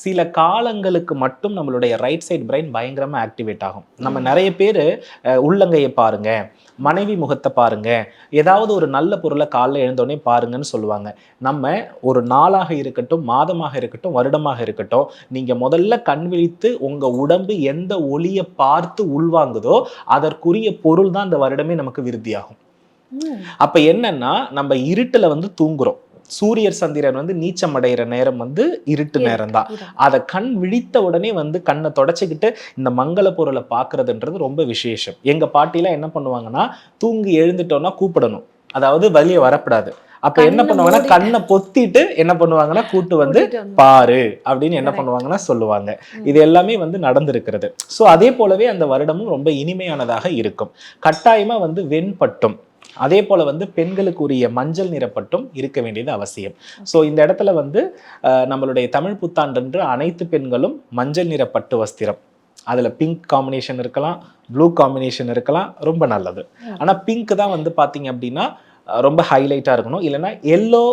சில காலங்களுக்கு மட்டும் நம்மளுடைய ரைட் சைடு பிரைன் பயங்கரமா ஆக்டிவேட் ஆகும். நம்ம நிறைய பேரு உள்ளங்கையை பாருங்க, மனைவி முகத்தை பாருங்க, ஏதாவது ஒரு நல்ல பொருளை காலைல எழுந்தோடனே பாருங்கன்னு சொல்லுவாங்க. நம்ம ஒரு நாளாக இருக்கட்டும், மாதமாக இருக்கட்டும், வருடமாக இருக்கட்டும், நீங்க முதல்ல கண் விழித்து உங்க உடம்பு எந்த ஒளியை பார்த்து உள்வாங்குதோ அதற்குரிய பொருள் தான் அந்த வருடமே நமக்கு விருத்தியாகும். அப்ப என்னன்னா, நம்ம இருட்டுல தூங்குறோம். சூரியர் சந்திரன் நீச்சம் அடைகிற நேரம் இருட்டு நேரம் தான். அதை கண் விழித்த உடனே கண்ணை தொடச்சிக்கிட்டு இந்த மங்கள பொருளை பார்க்கறதுன்றது ரொம்ப விசேஷம். எங்க பாட்டிலாம் என்ன பண்ணுவாங்கன்னா, தூங்கி எழுந்துட்டோம்னா கூப்பிடணும், அதாவது வெளியே வரப்படாது. அப்ப என்ன பண்ணுவாங்கன்னா, கண்ணை பொத்திட்டு என்ன பண்ணுவாங்கன்னா, கூட்டு பாரு அப்படின்னு என்ன பண்ணுவாங்கன்னா சொல்லுவாங்க. இது எல்லாமே நடந்திருக்கிறது. சோ அதே போலவே அந்த வருடமும் ரொம்ப இனிமையானதாக இருக்கும். கட்டாயமா வெண்பட்டும் அதே போல பெண்களுக்குரிய மஞ்சள் நிறப்பட்டும் இருக்க வேண்டியது அவசியம். ஸோ இந்த இடத்துல நம்மளுடைய தமிழ் புத்தாண்டு அனைத்து பெண்களும் மஞ்சள் நிற பட்டு வஸ்திரம், அதுல பிங்க் காம்பினேஷன் இருக்கலாம், ப்ளூ காம்பினேஷன் இருக்கலாம், ரொம்ப நல்லது. ஆனா பிங்க் தான் பாத்தீங்க அப்படின்னா ரொம்ப ஹைலைட்டா இருக்கணும். இல்லைன்னா எல்லோ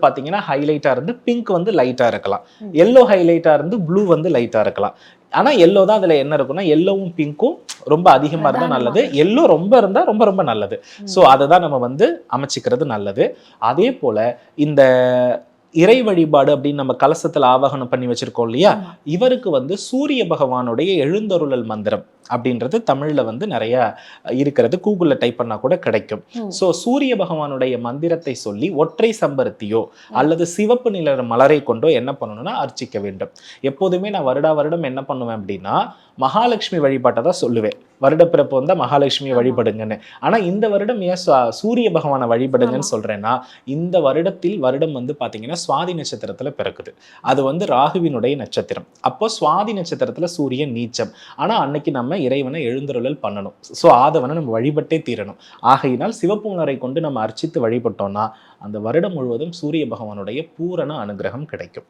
பாத்தீங்கன்னா ஹைலைட்டா இருந்து பிங்க் லைட்டா இருக்கலாம், எல்லோ ஹைலைட்டா இருந்து ப்ளூ லைட்டா இருக்கலாம். ஆனா எல்லோ தான் அதுல என்ன இருக்குன்னா, எல்லோவும் பிங்க்கும் ரொம்ப அதிகமா இருந்தா நல்லது, எல்லோ ரொம்ப இருந்தா ரொம்ப ரொம்ப நல்லது. ஸோ அதை தான் நம்ம அமைச்சிக்கிறது நல்லது. அதே போல இந்த இறை வழிபாடு அப்படின்னு நம்ம கலசத்துல ஆவாகனம் பண்ணி வச்சிருக்கோம் இல்லையா, இவருக்கு சூரிய பகவானுடைய எழுந்தருளல் மந்திரம் அப்படின்றது தமிழ்ல நிறைய இருக்கிறது. கூகுள்ல டைப் பண்ணா கூட கிடைக்கும். சோ சூரிய பகவானுடைய மந்திரத்தை சொல்லி ஒற்றை செம்பருத்தியோ அல்லது சிவப்பு நிற மலரை கொண்டோ என்ன பண்ணணும்னா அர்ச்சிக்க வேண்டும். எப்போதுமே நான் வருடம் என்ன பண்ணுவேன் அப்படின்னா, மகாலட்சுமி வழிபாட்டை தான் சொல்லுவேன். வருடப்பிறப்பு வந்தா மகாலட்சுமியை வழிபடுங்கன்னு. ஆனா இந்த வருடம் ஏன் சூரிய பகவானை வழிபடுங்கன்னு சொல்றேன்னா, இந்த வருடம் பாத்தீங்கன்னா சுவாதி நட்சத்திரத்துல பிறக்குது. அது ராகுவினுடைய நட்சத்திரம். அப்போ சுவாதி நட்சத்திரத்துல சூரியன் நீச்சம். ஆனா அன்னைக்கு நம்ம இறைவனை எழுந்தருளல் பண்ணணும். சோ ஆதவனை நம்ம வழிபட்டே தீரணும். ஆகையினால் சிவப்பு மலரை கொண்டு நம்ம அர்ச்சித்து வழிபட்டோம்னா அந்த வருடம் முழுவதும் சூரிய பகவானுடைய பூரண அனுகிரகம் கிடைக்கும்.